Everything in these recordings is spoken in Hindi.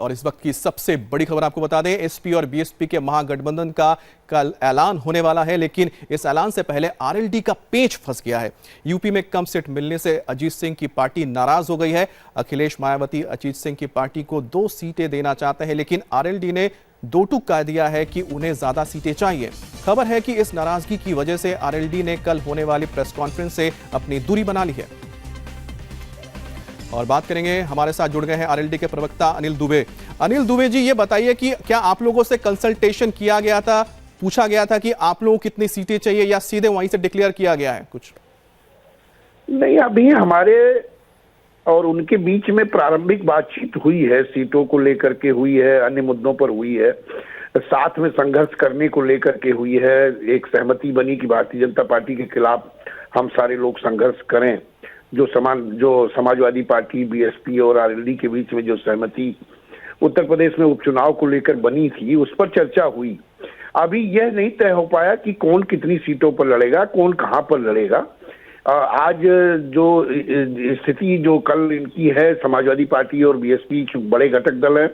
और इस वक्त की सबसे बड़ी खबर आपको बता दें, एसपी और बीएसपी के महागठबंधन का कल ऐलान होने वाला है, लेकिन इस ऐलान से पहले आरएलडी का पेच फंस गया है। यूपी में कम सीट मिलने से अजीत सिंह की पार्टी नाराज हो गई है। अखिलेश मायावती अजीत सिंह की पार्टी को 2 सीटें देना चाहते हैं, लेकिन आरएलडी ने दो टूक कह दिया है कि उन्हें ज्यादा सीटें चाहिए। खबर है कि इस नाराजगी की वजह से आरएलडी ने कल होने वाली प्रेस कॉन्फ्रेंस से अपनी दूरी बना ली है। और बात करेंगे, हमारे साथ जुड़ गए हैं आरएलडी के प्रवक्ता अनिल दुबे। अनिल दुबे जी, ये बताइए कि क्या आप लोगों से कंसल्टेशन किया गया था, पूछा गया था कि आप लोगों को कितनी सीटें चाहिए, या सीधे वहीं से डिक्लेयर किया गया है कुछ? नहीं, अभी हमारे और उनके बीच में प्रारंभिक बातचीत हुई है, सीटों को लेकर के हुई है, अन्य मुद्दों पर हुई है, साथ में संघर्ष करने को लेकर के हुई है। एक सहमति बनी कि भारतीय जनता पार्टी के खिलाफ हम सारे लोग संघर्ष करें। जो समाजवादी पार्टी, बीएसपी और आरएलडी के बीच में जो सहमति उत्तर प्रदेश में उपचुनाव को लेकर बनी थी, उस पर चर्चा हुई। अभी यह नहीं तय हो पाया कि कौन कितनी सीटों पर लड़ेगा, कौन कहां पर लड़ेगा। आज जो स्थिति जो कल इनकी है, समाजवादी पार्टी और बीएसपी के बड़े घटक दल हैं,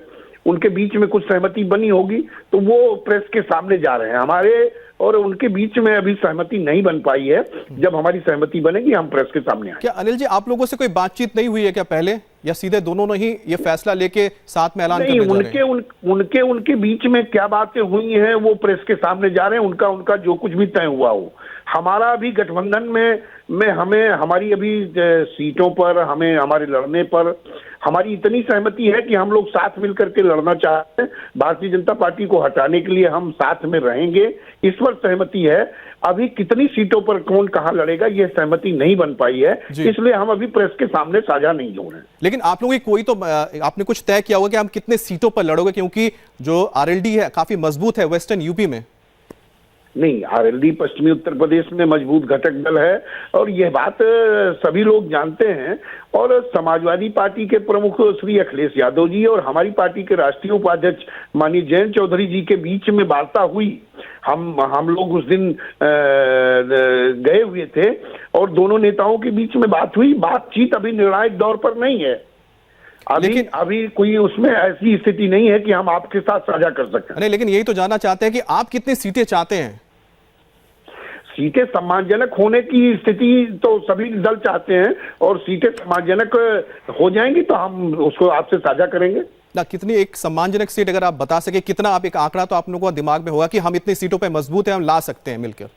उनके बीच में कुछ सहमति बनी होगी तो वो प्रेस के सामने जा रहे हैं। हमारे और उनके बीच में अभी सहमति नहीं बन पाई है। जब हमारी सहमति बनेगी हम प्रेस के सामने आएंगे। क्या अनिल जी, आप लोगों से कोई बातचीत नहीं हुई है क्या पहले, या सीधे दोनों ने ही ये फैसला लेके साथ में ऐलान करने जा रहे हैं? उनके बीच में क्या बातें हुई हैं वो प्रेस के सामने जा रहे हैं। उनका जो कुछ भी तय हुआ हो। हमारा अभी गठबंधन में हमें हमारी अभी सीटों पर, हमें हमारे लड़ने पर हमारी इतनी सहमति है कि हम लोग साथ मिलकर के लड़ना चाहते हैं। भारतीय जनता पार्टी को हटाने के लिए हम साथ में रहेंगे, इस पर सहमति है। अभी कितनी सीटों पर कौन कहां लड़ेगा ये सहमति नहीं बन पाई है, इसलिए हम अभी प्रेस के सामने साझा नहीं हो रहे हैं। लेकिन आप लोगों की कोई तो आपने कुछ तय किया होगा कि हम कितने सीटों पर लड़ोगे, क्योंकि जो आरएलडी है काफी मजबूत है वेस्टर्न यूपी में। नहीं, आरएलडी पश्चिमी उत्तर प्रदेश में मजबूत घटक दल है और यह बात सभी लोग जानते हैं। और समाजवादी पार्टी के प्रमुख श्री अखिलेश यादव जी और हमारी पार्टी के राष्ट्रीय उपाध्यक्ष माननीय जयंत चौधरी जी के बीच में वार्ता हुई। हम लोग उस दिन गए हुए थे और दोनों नेताओं के बीच में बात हुई। बातचीत अभी निर्णायक दौर पर नहीं है। अभी कोई उसमें ऐसी स्थिति नहीं है कि हम आपके साथ साझा कर सकते हैं। लेकिन यही तो जानना चाहते हैं कि आप कितनी सीटें चाहते हैं। सीटें सम्मानजनक होने की स्थिति तो सभी दल चाहते हैं और सीटें सम्मानजनक हो जाएंगी तो हम उसको आपसे साझा करेंगे ना। कितनी एक सम्मानजनक सीट अगर आप बता सके, कितना आप एक आंकड़ा तो आप लोगों को दिमाग में होगा कि हम इतनी सीटों पे मजबूत हैं, हम ला सकते हैं मिलकर?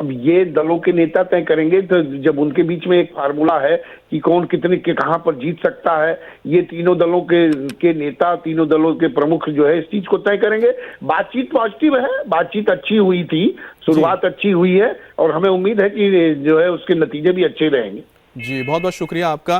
अब ये दलों के नेता तय करेंगे। तो जब उनके बीच में एक फार्मूला है कि कौन कितने के कहां पर जीत सकता है, ये तीनों दलों के नेता, तीनों दलों के प्रमुख जो है इस चीज को तय करेंगे। बातचीत पॉजिटिव है, बातचीत अच्छी हुई थी, शुरुआत अच्छी हुई है और हमें उम्मीद है कि जो है उसके नतीजे भी अच्छे रहेंगे। जी, बहुत बहुत शुक्रिया आपका।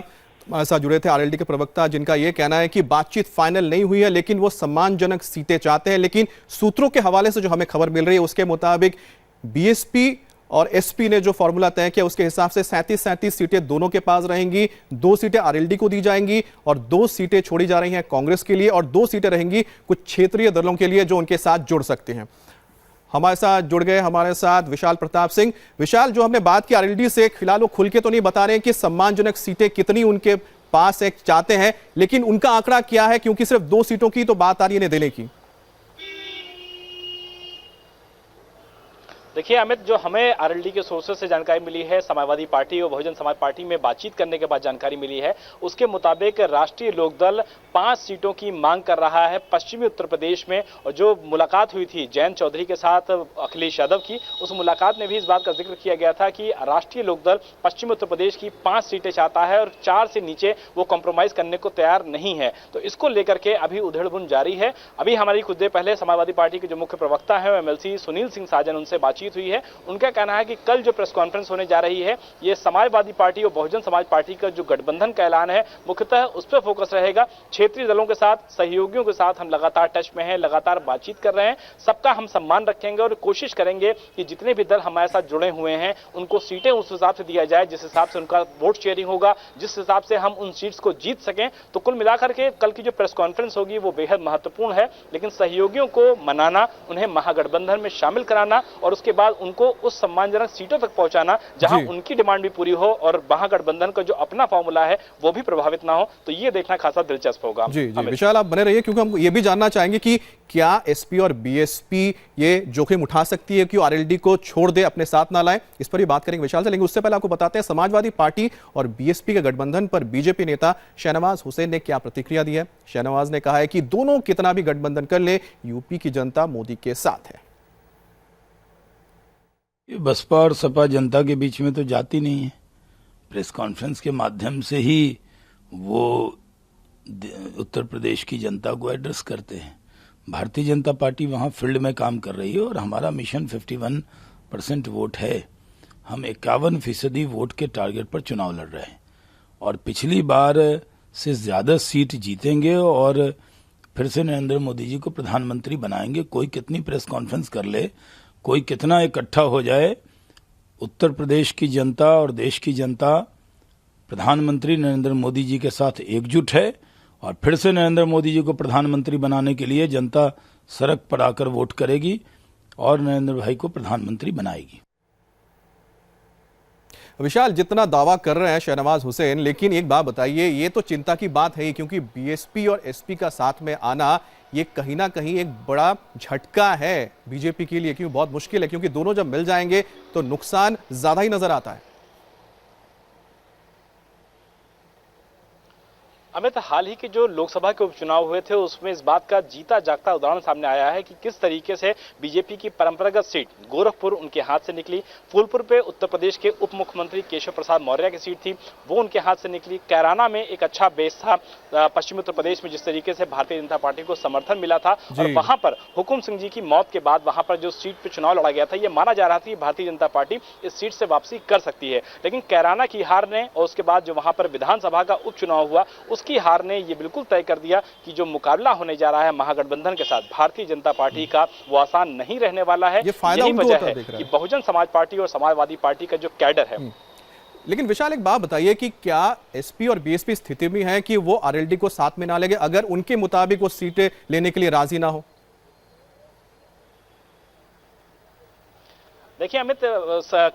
हमारे साथ जुड़े थे आरएलडी के प्रवक्ता, जिनका यह कहना है कि बातचीत फाइनल नहीं हुई है, लेकिन वो सम्मानजनक सीटें चाहते हैं। लेकिन सूत्रों के हवाले से जो हमें खबर मिल रही है उसके मुताबिक बीएसपी और एसपी ने जो फॉर्मूला तय किया उसके हिसाब से 37 सीटें दोनों के पास रहेंगी, 2 सीटें आरएलडी को दी जाएंगी और 2 सीटें छोड़ी जा रही हैं कांग्रेस के लिए और 2 सीटें रहेंगी कुछ क्षेत्रीय दलों के लिए जो उनके साथ जुड़ सकते हैं। हमारे साथ जुड़ गए हमारे साथ विशाल प्रताप सिंह। विशाल, जो हमने बात की आरएलडी से, फिलहाल वो खुल के तो नहीं बता रहे हैं कि सम्मानजनक सीटें कितनी उनके पास एक चाहते हैं, लेकिन उनका आंकड़ा क्या है, क्योंकि सिर्फ 2 सीटों की तो बात आ रही है इन्हें देने की। देखिए अमित, जो हमें आरएलडी के सोर्सेज से जानकारी मिली है, समाजवादी पार्टी और बहुजन समाज पार्टी में बातचीत करने के बाद जानकारी मिली है, उसके मुताबिक राष्ट्रीय लोकदल 5 सीटों की मांग कर रहा है पश्चिमी उत्तर प्रदेश में। और जो मुलाकात हुई थी जयंत चौधरी के साथ अखिलेश यादव की, उस मुलाकात में भी इस बात का जिक्र किया गया था कि राष्ट्रीय लोकदल पश्चिमी उत्तर प्रदेश की 5 सीटें चाहता है और 4 से नीचे वो कॉम्प्रोमाइज करने को तैयार नहीं है। तो इसको लेकर के अभी उधेड़-बुन जारी है। अभी हमारी कुछ देर पहले समाजवादी पार्टी के जो मुख्य प्रवक्ता है एमएलसी सुनील सिंह साजन, उनसे बातचीत हुई है। उनका कहना है कि कल जो प्रेस कॉन्फ्रेंस होने जा रही है, ये समाजवादी पार्टी और बहुजन समाज पार्टी का जो गठबंधन का ऐलान है, मुख्यतः उस पर फोकस रहेगा। क्षेत्रीय दलों के साथ, सहयोगियों के साथ हम लगातार टच में हैं, लगातार बातचीत कर रहे हैं। सबका हम सम्मान रखेंगे और कोशिश करेंगे कि जितने भी दल हमारे साथ जुड़े हुए हैं उनको सीटें उस हिसाब से दिया जाए जिस हिसाब से उनका वोट शेयरिंग होगा, जिस हिसाब से हम उन सीट्स को जीत सकें। तो कुल मिलाकर के कल की जो प्रेस कॉन्फ्रेंस होगी वो बेहद महत्वपूर्ण है, लेकिन सहयोगियों को मनाना, उन्हें महागठबंधन में शामिल कराना और उसके बाद उनको उस सम्मानजनक सीटों तक पहुंचाना जहां जी। उनकी डिमांड भी पूरी हो और महागठबंधन का जो अपना फॉर्मूला है वो भी प्रभावित ना हो, तो ये देखना खासा दिलचस्प होगा। जी जी विशाल, आप बने रहिए क्योंकि हम ये भी जानना चाहेंगे कि क्या एसपी और बीएसपी ये जोखिम उठा सकती है कि आरएलडी को छोड़ दे, अपने साथ ना लाए, इस पर भी बात करेंगे विशाल से। लेकिन उससे पहले आपको बताते हैं समाजवादी पार्टी और बीएसपी के गठबंधन पर बीजेपी नेता शहनवाज हुसैन ने क्या प्रतिक्रिया दी है। शहनवाज ने कहा है कि दोनों कितना भी गठबंधन कर ले, यूपी की जनता मोदी के साथ है। ये बसपा और सपा जनता के बीच में तो जाती नहीं है, प्रेस कॉन्फ्रेंस के माध्यम से ही वो उत्तर प्रदेश की जनता को एड्रेस करते हैं। भारतीय जनता पार्टी वहाँ फील्ड में काम कर रही है और हमारा मिशन 51% वोट है। हम 51% वोट के टारगेट पर चुनाव लड़ रहे हैं और पिछली बार से ज्यादा सीट जीतेंगे और फिर से नरेंद्र मोदी जी को प्रधानमंत्री बनाएंगे। कोई कितनी प्रेस कॉन्फ्रेंस कर ले, कोई कितना इकट्ठा हो जाए, उत्तर प्रदेश की जनता और देश की जनता प्रधानमंत्री नरेंद्र मोदी जी के साथ एकजुट है और फिर से नरेंद्र मोदी जी को प्रधानमंत्री बनाने के लिए जनता सड़क पर आकर वोट करेगी और नरेंद्र भाई को प्रधानमंत्री बनाएगी। विशाल, जितना दावा कर रहे हैं शहनवाज हुसैन, लेकिन एक बात बताइए, ये तो चिंता की बात है क्योंकि बीएसपी और एसपी का साथ में आना ये कहीं ना कहीं एक बड़ा झटका है बीजेपी के लिए, क्योंकि बहुत मुश्किल है, क्योंकि दोनों जब मिल जाएंगे तो नुकसान ज्यादा ही नजर आता है। अमित, हाल ही के जो लोकसभा के उपचुनाव हुए थे उसमें इस बात का जीता जागता उदाहरण सामने आया है कि किस तरीके से बीजेपी की परंपरागत सीट गोरखपुर उनके हाथ से निकली। फूलपुर पे उत्तर प्रदेश के उप मुख्यमंत्री केशव प्रसाद मौर्य की सीट थी, वो उनके हाथ से निकली। कैराना में एक अच्छा बेस था, पश्चिमी उत्तर प्रदेश में जिस तरीके से भारतीय जनता पार्टी को समर्थन मिला था और वहां पर हुकुम सिंह जी की मौत के बाद वहां पर जो सीट पे चुनाव लड़ा गया था, ये माना जा रहा था कि भारतीय जनता पार्टी इस सीट से वापसी कर सकती है। लेकिन कैराना की हार ने और उसके बाद जो वहां पर विधानसभा का उपचुनाव हुआ उसकी हार ने ये बिल्कुल तय कर दिया कि जो मुकाबला होने जा रहा है महागठबंधन के साथ भारतीय जनता पार्टी का, वो आसान नहीं रहने वाला है। यही वजह है कि बहुजन समाज पार्टी और समाजवादी पार्टी का जो कैडर है। लेकिन विशाल, एक बात बताइए कि क्या एसपी और बीएसपी स्थिति में है कि वो आरएलडी को साथ में ना लेंगे अगर उनके मुताबिक वो सीटें लेने के लिए राजी ना हो? देखिए अमित,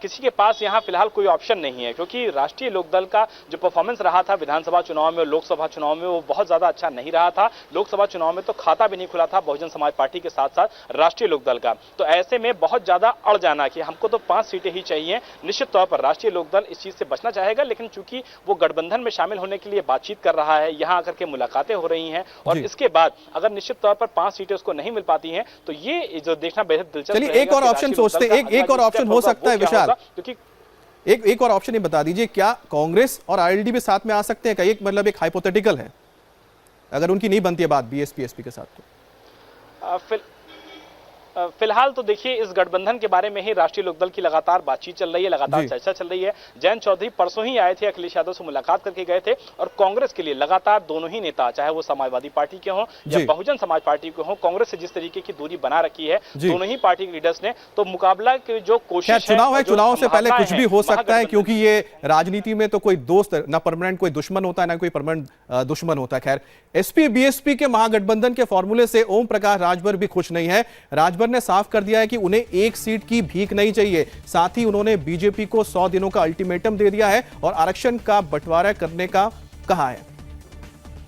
किसी के पास यहाँ फिलहाल कोई ऑप्शन नहीं है क्योंकि राष्ट्रीय लोकदल का जो परफॉर्मेंस रहा था विधानसभा चुनाव में और लोकसभा चुनाव में वो बहुत ज्यादा अच्छा नहीं रहा था। लोकसभा चुनाव में तो खाता भी नहीं खुला था बहुजन समाज पार्टी के साथ साथ राष्ट्रीय लोकदल का। तो ऐसे में बहुत ज्यादा अड़ जाना कि हमको तो 5 सीटें ही चाहिए, निश्चित तौर पर राष्ट्रीय लोकदल इस चीज से बचना चाहेगा। लेकिन चूंकि वो गठबंधन में शामिल होने के लिए बातचीत कर रहा है, यहाँ आकर के मुलाकातें हो रही हैं और इसके बाद अगर निश्चित तौर पर 5 सीटें उसको नहीं मिल पाती हैं तो ये जो देखना बेहद दिलचस्प है। एक और ऑप्शन सोचते, एक और ऑप्शन हो सकता है विशाल, क्योंकि एक और ऑप्शन ही बता दीजिए, क्या कांग्रेस और आरएलडी भी साथ में आ सकते हैं? क्या एक मतलब एक हाइपोथेटिकल है अगर उनकी नहीं बनती है बात बीएसपी एसपी के साथ तो? फिलहाल तो देखिए इस गठबंधन के बारे में ही राष्ट्रीय लोकदल की लगातार बातचीत चल रही है, लगातार चर्चा चल रही है। जयंत चौधरी परसों ही आए थे, अखिलेश यादव से मुलाकात करके गए थे और कांग्रेस के लिए लगातार दोनों ही नेता, चाहे वो समाजवादी पार्टी के हों या बहुजन समाज पार्टी के हों, कांग्रेस से जिस तरीके की दूरी बना रखी है दोनों ही पार्टी के लीडर्स ने, तो मुकाबला की जो कोशिश चुनाव है, चुनाव से पहले कुछ भी हो सकता है क्योंकि ये राजनीति में तो कोई दोस्त ना परमानेंट कोई दुश्मन होता है ना कोई परमानेंट दुश्मन होता है। खैर, एसपी बीएसपी के महागठबंधन के फॉर्मूले से ओम प्रकाश राजभर भी खुश नहीं है। राजभर ने साफ कर दिया कि उन्हें एक सीट की भीख नहीं चाहिए। साथ ही उन्होंने बीजेपी को 100 दिनों का अल्टीमेटम दे दिया है और आरक्षण का बंटवारा करने का कहा है।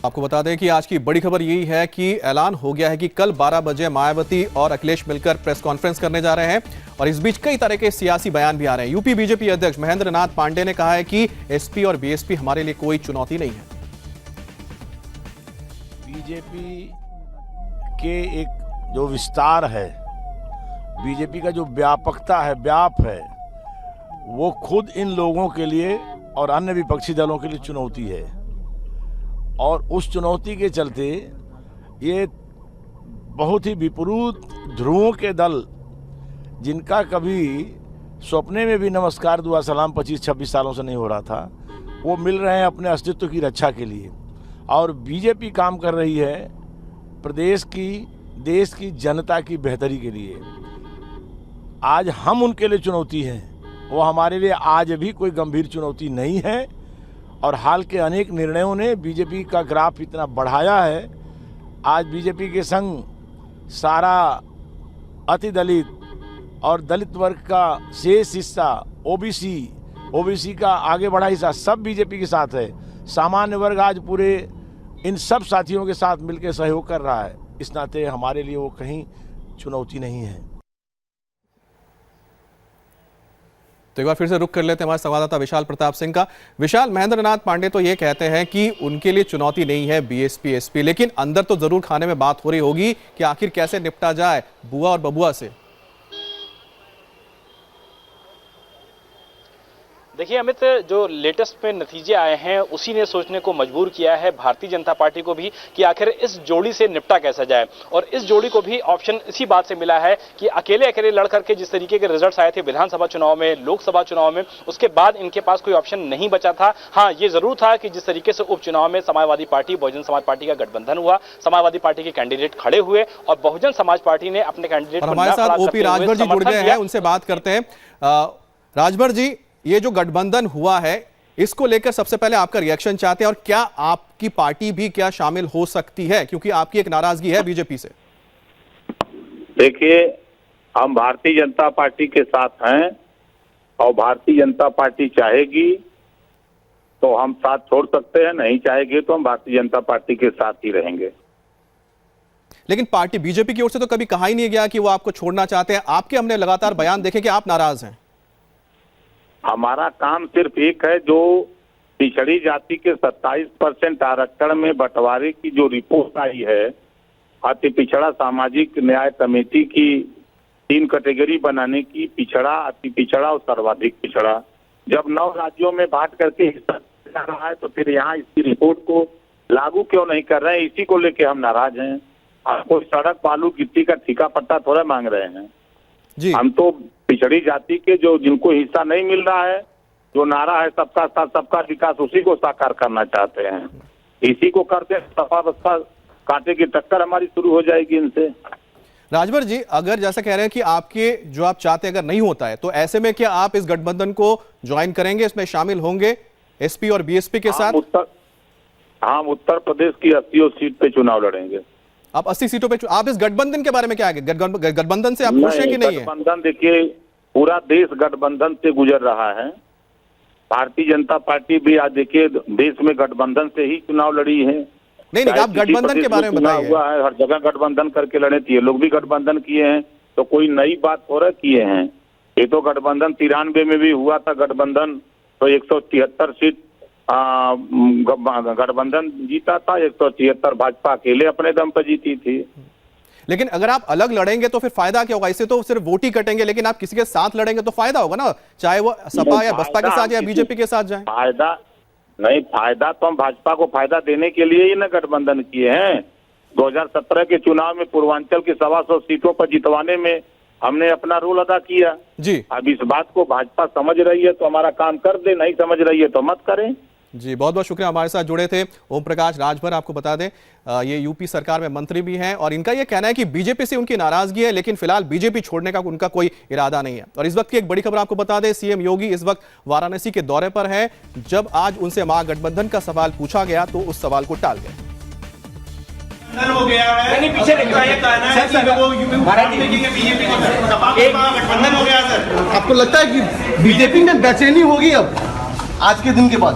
आपको बता दें कि आज की बड़ी खबर यही है कि ऐलान हो गया है कि कल 12 बजे मायावती और अखिलेश मिलकर प्रेस कॉन्फ्रेंस करने जा रहे हैं और इस बीच कई तरह के सियासी बयान भी आ रहे हैं। यूपी बीजेपी अध्यक्ष महेंद्र नाथ पांडे ने कहा है कि एसपी और बीएसपी हमारे लिए कोई चुनौती नहीं है। बीजेपी के एक जो विस्तार है, बीजेपी का जो व्यापकता है, व्याप है, वो खुद इन लोगों के लिए और अन्य विपक्षी दलों के लिए चुनौती है। और उस चुनौती के चलते ये बहुत ही विपरीत ध्रुवों के दल, जिनका कभी सपने में भी नमस्कार दुआ सलाम 25-26 सालों से नहीं हो रहा था, वो मिल रहे हैं अपने अस्तित्व की रक्षा के लिए। और बीजेपी काम कर रही है प्रदेश की, देश की जनता की बेहतरी के लिए। आज हम उनके लिए चुनौती हैं, वो हमारे लिए आज भी कोई गंभीर चुनौती नहीं है। और हाल के अनेक निर्णयों ने बीजेपी का ग्राफ इतना बढ़ाया है, आज बीजेपी के संग सारा अति दलित और दलित वर्ग का शेष हिस्सा, ओबीसी का आगे बढ़ा हिस्सा सब बीजेपी के साथ है। सामान्य वर्ग आज पूरे इन सब साथियों के साथ मिलकर सहयोग कर रहा है। इस नाते हमारे लिए वो कहीं चुनौती नहीं है। तो एक बार फिर से रुक कर लेते हैं हमारे संवाददाता विशाल प्रताप सिंह का। विशाल, महेंद्र नाथ पांडे तो ये कहते हैं कि उनके लिए चुनौती नहीं है बीएसपी एसपी, लेकिन अंदर तो जरूर खाने में बात हो रही होगी कि आखिर कैसे निपटा जाए बुआ और बबुआ से। देखिए अमित, जो लेटेस्ट में नतीजे आए हैं उसी ने सोचने को मजबूर किया है भारतीय जनता पार्टी को भी कि आखिर इस जोड़ी से निपटा कैसा जाए। और इस जोड़ी को भी ऑप्शन इसी बात से मिला है कि अकेले अकेले लड़ करके जिस तरीके के रिजल्ट्स आए थे विधानसभा चुनाव में, लोकसभा चुनाव में, उसके बाद इनके पास कोई ऑप्शन नहीं बचा था। हाँ, ये जरूर था कि जिस तरीके से उपचुनाव में समाजवादी पार्टी बहुजन समाज पार्टी का गठबंधन हुआ, समाजवादी पार्टी के कैंडिडेट खड़े हुए और बहुजन समाज पार्टी ने अपने कैंडिडेट को हमारे साथ ओपी राजभर जी जुड़ गए हैं, उनसे बात करते हैं। राजभर जी, ये जो गठबंधन हुआ है इसको लेकर सबसे पहले आपका रिएक्शन चाहते हैं, और क्या आपकी पार्टी भी क्या शामिल हो सकती है, क्योंकि आपकी एक नाराजगी है बीजेपी से। देखिए, हम भारतीय जनता पार्टी के साथ हैं और भारतीय जनता पार्टी चाहेगी तो हम साथ छोड़ सकते हैं, नहीं चाहेगी तो हम भारतीय जनता पार्टी के साथ ही रहेंगे। लेकिन पार्टी बीजेपी की ओर से तो कभी कहा ही नहीं गया कि वो आपको छोड़ना चाहते हैं। आपके हमने लगातार बयान देखे कि आप नाराज हैं। हमारा काम सिर्फ एक है, जो पिछड़ी जाति के 27% आरक्षण में बंटवारे की जो रिपोर्ट आई है, अति पिछड़ा सामाजिक न्याय कमेटी की 3 कैटेगरी बनाने की, पिछड़ा, अति पिछड़ा और सर्वाधिक पिछड़ा, जब 9 राज्यों में बांट करके हिस्सा जा रहा है तो फिर यहाँ इसकी रिपोर्ट को लागू क्यों नहीं कर रहे हैं, इसी को लेके हम नाराज हैं। कोई सड़क, बालू, गिट्टी का ठेका पट्टा थोड़ा मांग रहे हैं जी। हम तो पिछड़ी जाति के जो जिनको हिस्सा नहीं मिल रहा है, जो नारा है सबका साथ सबका विकास, उसी को साकार करना चाहते हैं। इसी को करते सपा बसपा कांटे की टक्कर हमारी शुरू हो जाएगी इनसे। राजभर जी, अगर जैसा कह रहे हैं कि आपके जो आप चाहते अगर नहीं होता है, तो ऐसे में क्या आप इस गठबंधन को ज्वाइन करेंगे, इसमें शामिल होंगे एसपी और बीएसपी के साथ? हम उत्तर प्रदेश की 80 सीट पे चुनाव लड़ेंगे। आप 80 सीटों पे, आप इस गठबंधन के बारे में क्या है? गठबंधन से आप खुश हैं कि नहीं है? गठबंधन, देखिए पूरा देश गठबंधन से गुजर रहा है। भारतीय जनता पार्टी भी आज देखिए देश में गठबंधन से ही चुनाव लड़ी है। नहीं, आप गठबंधन के बारे में बताइए। हुआ है, हर जगह गठबंधन करके लड़े थे, लोग भी गठबंधन किए हैं, तो कोई नई बात थोड़ा किए हैं। ये तो गठबंधन 93 में भी हुआ था गठबंधन, तो 173 सीट गठबंधन जीता था, 173 भाजपा अकेले अपने दम पर जीती थी। लेकिन अगर आप अलग लड़ेंगे तो फिर फायदा क्या होगा? इससे तो सिर्फ वोट ही कटेंगे, लेकिन आप किसी के साथ लड़ेंगे तो फायदा होगा ना, चाहे वो सपा या बसपा के साथ या बीजेपी के साथ जाए। फायदा तो हम भाजपा को फायदा देने के लिए ही ना गठबंधन किए हैं। 2017 के चुनाव में पूर्वांचल की 125 सीटों पर जितवाने में हमने अपना रोल अदा किया जी। अब इस बात को भाजपा समझ रही है तो हमारा काम कर दे, नहीं समझ रही है तो मत करें। जी, बहुत बहुत शुक्रिया। हमारे साथ जुड़े थे ओम प्रकाश राजभर। आपको बता दें ये यूपी सरकार में मंत्री भी हैं और इनका ये कहना है कि बीजेपी से उनकी नाराजगी है, लेकिन फिलहाल बीजेपी छोड़ने का उनका कोई इरादा नहीं है। और इस वक्त की एक बड़ी खबर आपको बता दें, सीएम योगी इस वक्त वाराणसी के दौरे पर है। जब आज उनसे महागठबंधन का सवाल पूछा गया तो उस सवाल को टाल गए। हो गया है, नहीं पीछे ये कहना है कि वो बीजेपी को गठबंधन हो गया सर। आपको लगता है कि बीजेपी में बेचैनी होगी अब आज के दिन के बाद?